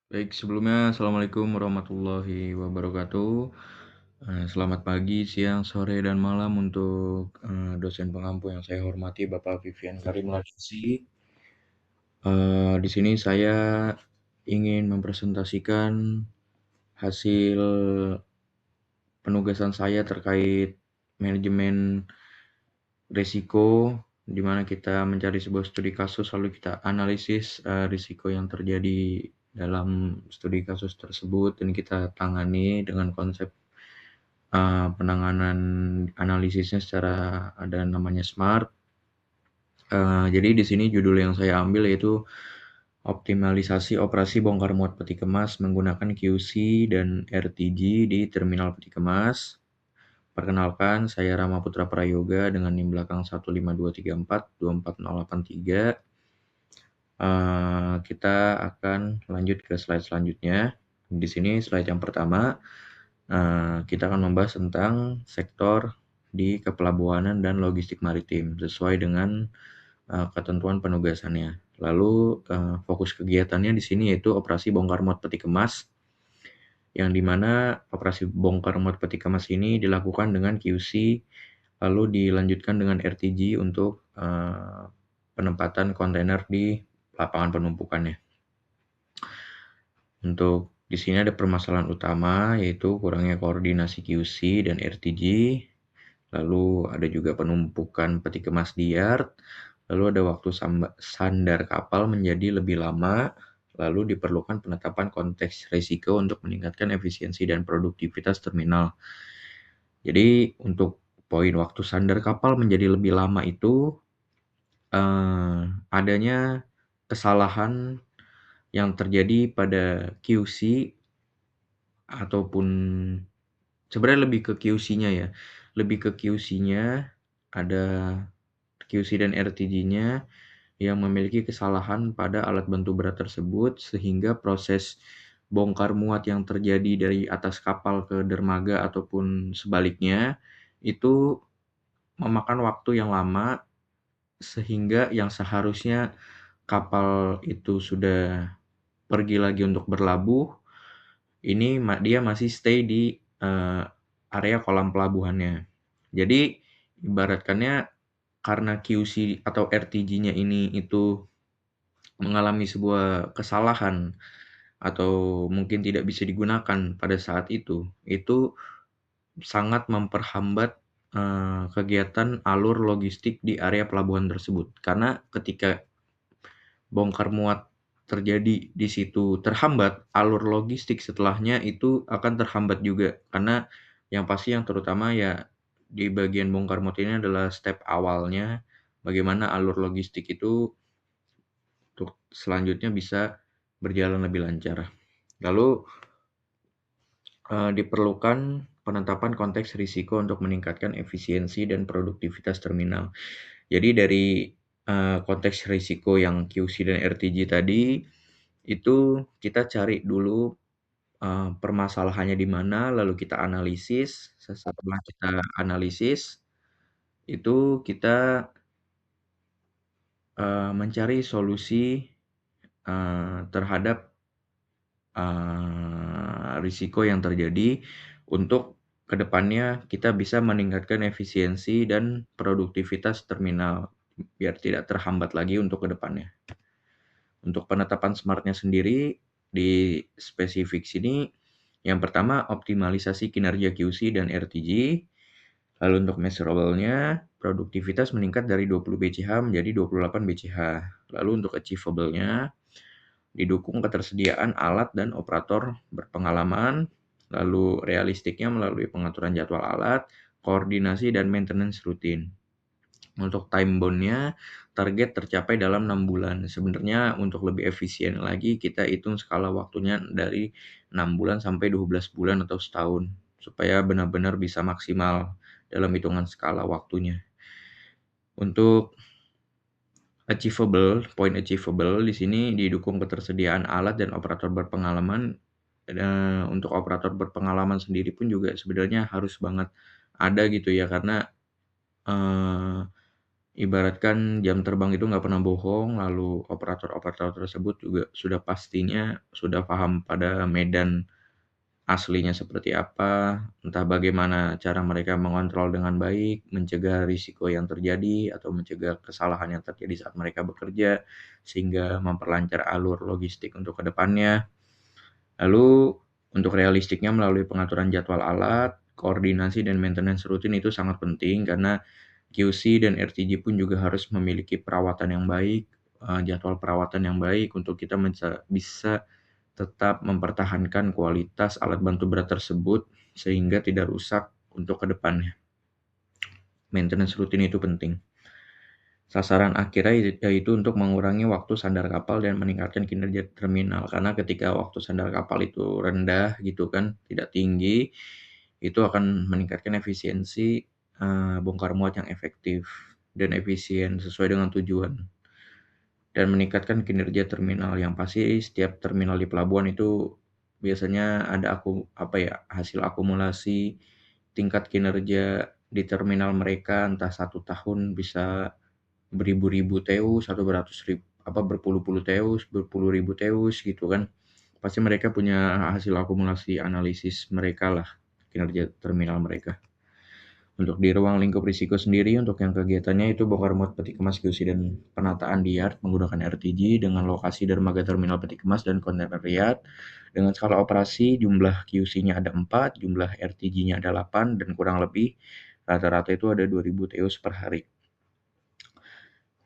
Baik, sebelumnya Assalamualaikum warahmatullahi wabarakatuh. Selamat pagi, siang, sore, dan malam untuk dosen pengampu yang saya hormati, Bapak Vivian Karim Latifsi. Di sini saya ingin mempresentasikan hasil penugasan saya terkait manajemen risiko, di mana kita mencari sebuah studi kasus lalu kita analisis risiko yang terjadi dalam studi kasus tersebut dan kita tangani dengan konsep penanganan analisisnya secara ada namanya SMART. Jadi di sini judul yang saya ambil yaitu optimalisasi operasi bongkar muat peti kemas menggunakan QC dan RTG di terminal peti kemas. Perkenalkan, saya Rama Putra Prayoga dengan NIM belakang 15234248083. Kita akan lanjut ke slide selanjutnya. Di sini slide yang pertama, kita akan membahas tentang sektor di kepelabuhanan dan logistik maritim sesuai dengan ketentuan penugasannya. Lalu fokus kegiatannya di sini yaitu operasi bongkar muat peti kemas, yang dimana operasi bongkar muat peti kemas ini dilakukan dengan QC, lalu dilanjutkan dengan RTG untuk penempatan kontainer di lapangan penumpukannya. Untuk di sini ada permasalahan utama yaitu kurangnya koordinasi QC dan RTG, lalu ada juga penumpukan peti kemas di yard, lalu ada waktu sandar kapal menjadi lebih lama, lalu diperlukan penetapan konteks risiko untuk meningkatkan efisiensi dan produktivitas terminal. Jadi untuk poin waktu sandar kapal menjadi lebih lama itu adanya kesalahan yang terjadi pada QC ataupun sebenarnya lebih ke QC-nya ya, lebih ke QC-nya, ada QC dan RTG-nya yang memiliki kesalahan pada alat bantu berat tersebut sehingga proses bongkar muat yang terjadi dari atas kapal ke dermaga ataupun sebaliknya itu memakan waktu yang lama sehingga yang seharusnya kapal itu sudah pergi lagi untuk berlabuh, ini dia masih stay di area kolam pelabuhannya. Jadi ibaratkannya karena QC atau RTG-nya ini itu mengalami sebuah kesalahan atau mungkin tidak bisa digunakan pada saat itu sangat memperhambat kegiatan alur logistik di area pelabuhan tersebut. Karena ketika bongkar muat terjadi di situ terhambat, alur logistik setelahnya itu akan terhambat juga. Karena yang pasti yang terutama ya di bagian bongkar muat ini adalah step awalnya, bagaimana alur logistik itu untuk selanjutnya bisa berjalan lebih lancar. Lalu diperlukan penetapan konteks risiko untuk meningkatkan efisiensi dan produktivitas terminal. Jadi dari konteks risiko yang QC dan RTG tadi, itu kita cari dulu permasalahannya di mana, lalu kita analisis. Setelah kita analisis, itu kita mencari solusi terhadap risiko yang terjadi untuk kedepannya kita bisa meningkatkan efisiensi dan produktivitas terminal biar tidak terhambat lagi untuk kedepannya. Untuk penetapan SMART-nya sendiri di spesifik sini, yang pertama optimalisasi kinerja QC dan RTG. Lalu untuk measurable-nya, produktivitas meningkat dari 20 BCH menjadi 28 BCH. Lalu untuk achievable-nya, didukung ketersediaan alat dan operator berpengalaman, lalu realistiknya melalui pengaturan jadwal alat, koordinasi dan maintenance rutin. Untuk time bound-nya, target tercapai dalam 6 bulan. Sebenarnya untuk lebih efisien lagi kita hitung skala waktunya dari 6 bulan sampai 12 bulan atau setahun, supaya benar-benar bisa maksimal dalam hitungan skala waktunya. Untuk poin achievable di sini didukung ketersediaan alat dan operator berpengalaman. Untuk operator berpengalaman sendiri pun juga sebenarnya harus banget ada gitu ya, karena Ibaratkan jam terbang itu nggak pernah bohong, lalu operator-operator tersebut juga sudah pastinya sudah paham pada medan aslinya seperti apa, entah bagaimana cara mereka mengontrol dengan baik, mencegah risiko yang terjadi, atau mencegah kesalahan yang terjadi saat mereka bekerja, sehingga memperlancar alur logistik untuk ke depannya. Lalu untuk realistiknya melalui pengaturan jadwal alat, koordinasi dan maintenance rutin itu sangat penting karena QC dan RTG pun juga harus memiliki perawatan yang baik, jadwal perawatan yang baik untuk kita bisa tetap mempertahankan kualitas alat bantu berat tersebut sehingga tidak rusak untuk ke depannya. Maintenance rutin itu penting. Sasaran akhirnya yaitu untuk mengurangi waktu sandar kapal dan meningkatkan kinerja terminal. Karena ketika waktu sandar kapal itu rendah gitu kan, tidak tinggi, itu akan meningkatkan efisiensi, bongkar muat yang efektif dan efisien sesuai dengan tujuan. Dan meningkatkan kinerja terminal. Yang pasti setiap terminal di pelabuhan itu biasanya ada hasil akumulasi tingkat kinerja di terminal mereka, entah 1 tahun bisa beribu-ribu teus atau berpuluh-puluh teus, berpuluh ribu teus gitu kan. Pasti mereka punya hasil akumulasi analisis mereka lah, kinerja terminal mereka. Untuk di ruang lingkup risiko sendiri, untuk yang kegiatannya itu bongkar muat peti kemas QC dan penataan di yard menggunakan RTG dengan lokasi dermaga terminal peti kemas dan kontainer yard. Dengan skala operasi, jumlah QC-nya ada 4, jumlah RTG-nya ada 8, dan kurang lebih rata-rata itu ada 2000 TEUs per hari.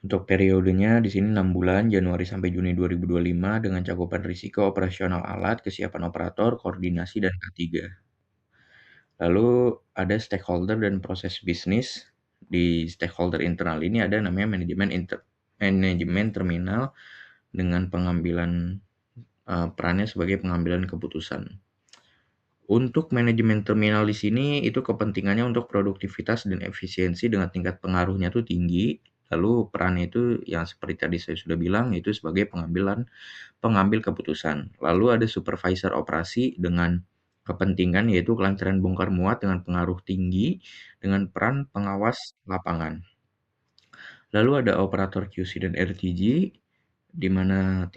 Untuk periodenya di sini 6 bulan, Januari sampai Juni 2025 dengan cakupan risiko operasional alat, kesiapan operator, koordinasi, dan K3. Lalu ada stakeholder dan proses bisnis. Di stakeholder internal ini ada namanya manajemen terminal dengan pengambilan perannya sebagai pengambilan keputusan. Untuk manajemen terminal di sini itu kepentingannya untuk produktivitas dan efisiensi dengan tingkat pengaruhnya tuh tinggi. Lalu perannya itu yang seperti tadi saya sudah bilang itu sebagai pengambil keputusan. Lalu ada supervisor operasi dengan kepentingan yaitu kelancaran bongkar muat dengan pengaruh tinggi dengan peran pengawas lapangan. Lalu ada operator QC dan RTG di mana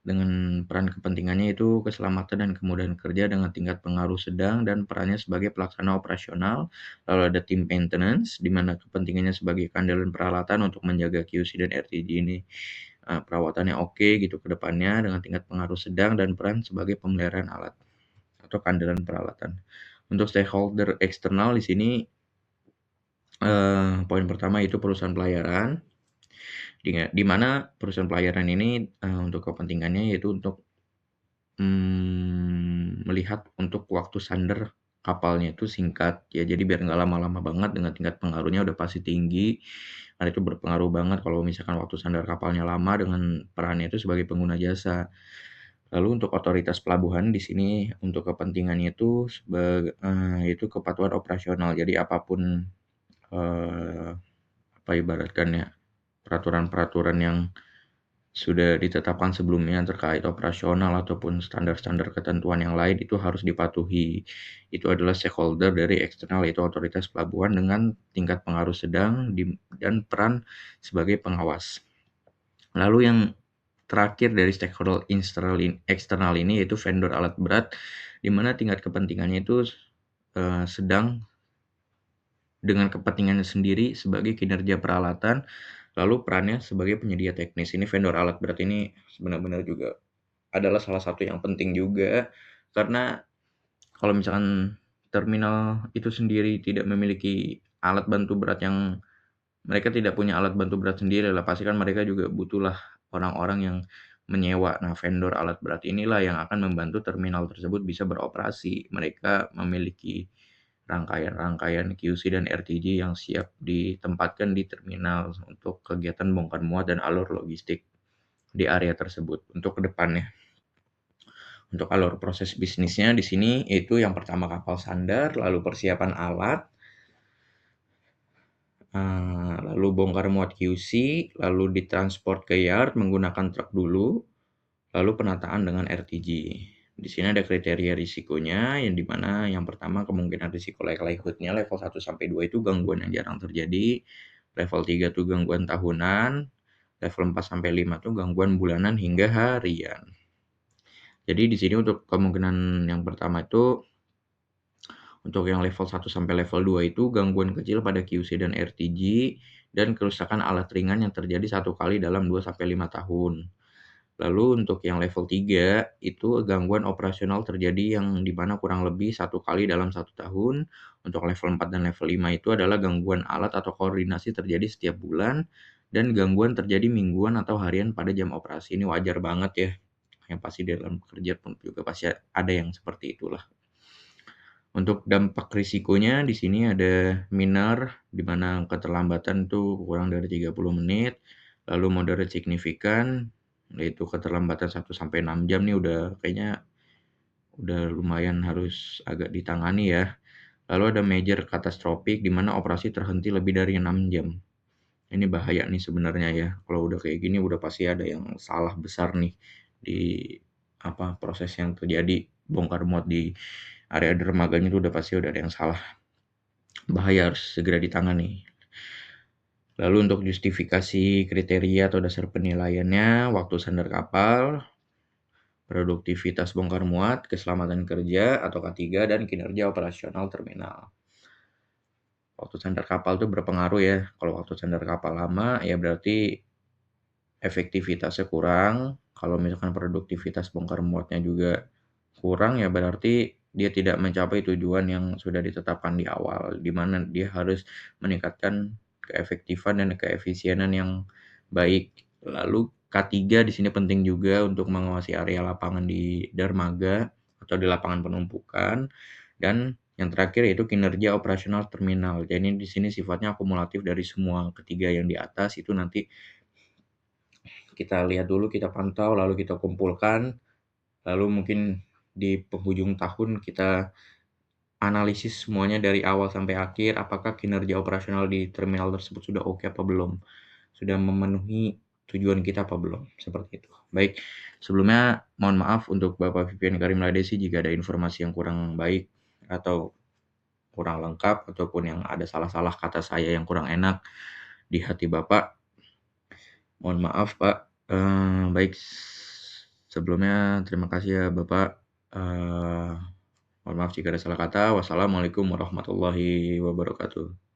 dengan peran kepentingannya itu keselamatan dan kemudahan kerja dengan tingkat pengaruh sedang dan perannya sebagai pelaksana operasional. Lalu ada tim maintenance di mana kepentingannya sebagai keandalan peralatan untuk menjaga QC dan RTG ini perawatannya oke gitu ke depannya dengan tingkat pengaruh sedang dan peran sebagai pemeliharaan alat atau keandalan peralatan. Untuk stakeholder eksternal di sini poin pertama itu perusahaan pelayaran di mana perusahaan pelayaran ini untuk kepentingannya yaitu untuk melihat untuk waktu sandar kapalnya itu singkat ya, jadi biar nggak lama-lama banget dengan tingkat pengaruhnya udah pasti tinggi, karena itu berpengaruh banget kalau misalkan waktu sandar kapalnya lama dengan perannya itu sebagai pengguna jasa. Lalu untuk otoritas pelabuhan di sini untuk kepentingannya itu itu kepatuhan operasional. Jadi apapun, ibaratkan ya, peraturan-peraturan yang sudah ditetapkan sebelumnya terkait operasional ataupun standar-standar ketentuan yang lain itu harus dipatuhi. Itu adalah stakeholder dari eksternal yaitu otoritas pelabuhan dengan tingkat pengaruh sedang dan peran sebagai pengawas. Lalu yang terakhir dari stakeholder eksternal ini yaitu vendor alat berat di mana tingkat kepentingannya itu sedang dengan kepentingannya sendiri sebagai kinerja peralatan, lalu perannya sebagai penyedia teknis. Ini vendor alat berat ini benar-benar juga adalah salah satu yang penting juga, karena kalau misalkan terminal itu sendiri tidak memiliki alat bantu berat mereka tidak punya alat bantu berat sendiri lah, pasti kan mereka juga butuhlah orang-orang yang menyewa. Nah, vendor alat berat inilah yang akan membantu terminal tersebut bisa beroperasi. Mereka memiliki rangkaian-rangkaian QC dan RTG yang siap ditempatkan di terminal untuk kegiatan bongkar muat dan alur logistik di area tersebut untuk kedepannya. Untuk alur proses bisnisnya di sini itu yang pertama kapal sandar, lalu persiapan alat, lalu bongkar muat QC, lalu ditransport ke yard menggunakan truk dulu, lalu penataan dengan RTG. Di sini ada kriteria risikonya yang dimana yang pertama kemungkinan risiko likelihood-nya level 1 sampai 2 itu gangguan yang jarang terjadi. Level 3 tuh gangguan tahunan, level 4 sampai 5 tuh gangguan bulanan hingga harian. Jadi di sini untuk kemungkinan yang pertama itu, untuk yang level 1 sampai level 2 itu gangguan kecil pada QC dan RTG, dan kerusakan alat ringan yang terjadi 1 kali dalam 2 sampai 5 tahun. Lalu untuk yang level 3 itu gangguan operasional terjadi yang di mana kurang lebih 1 kali dalam 1 tahun. Untuk level 4 dan level 5 itu adalah gangguan alat atau koordinasi terjadi setiap bulan, dan gangguan terjadi mingguan atau harian pada jam operasi. Ini wajar banget ya, yang pasti di dalam kerja pun juga pasti ada yang seperti itulah. Untuk dampak risikonya di sini ada minor, di mana keterlambatan tuh kurang dari 30 menit, lalu moderate signifikan, yaitu keterlambatan 1 sampai 6 jam nih udah lumayan harus agak ditangani ya. Lalu ada major catastrophic, di mana operasi terhenti lebih dari 6 jam. Ini bahaya nih sebenarnya ya, kalau udah kayak gini udah pasti ada yang salah besar nih di proses yang terjadi bongkar muat di area dermaganya itu udah pasti udah ada yang salah. Bahaya, harus segera ditangani. Lalu untuk justifikasi kriteria atau dasar penilaiannya, waktu sandar kapal, produktivitas bongkar muat, keselamatan kerja atau K3, dan kinerja operasional terminal. Waktu sandar kapal itu berpengaruh ya. Kalau waktu sandar kapal lama ya berarti efektivitasnya kurang. Kalau misalkan produktivitas bongkar muatnya juga kurang, ya berarti dia tidak mencapai tujuan yang sudah ditetapkan di awal, di mana dia harus meningkatkan keefektifan dan keefisienan yang baik. Lalu K3 di sini penting juga untuk mengawasi area lapangan di dermaga atau di lapangan penumpukan, dan yang terakhir yaitu kinerja operasional terminal. Jadi di sini sifatnya akumulatif dari semua ketiga yang di atas itu nanti kita lihat dulu, kita pantau, lalu kita kumpulkan, lalu mungkin di penghujung tahun kita analisis semuanya dari awal sampai akhir, apakah kinerja operasional di terminal tersebut sudah oke apa belum, sudah memenuhi tujuan kita apa belum, seperti itu. Baik, sebelumnya mohon maaf untuk Bapak Vivian Karim Ladesi jika ada informasi yang kurang baik atau kurang lengkap, ataupun yang ada salah-salah kata saya yang kurang enak di hati Bapak. Mohon maaf Pak. Baik, sebelumnya terima kasih ya Bapak. Mohon maaf jika ada salah kata. Wassalamualaikum warahmatullahi wabarakatuh.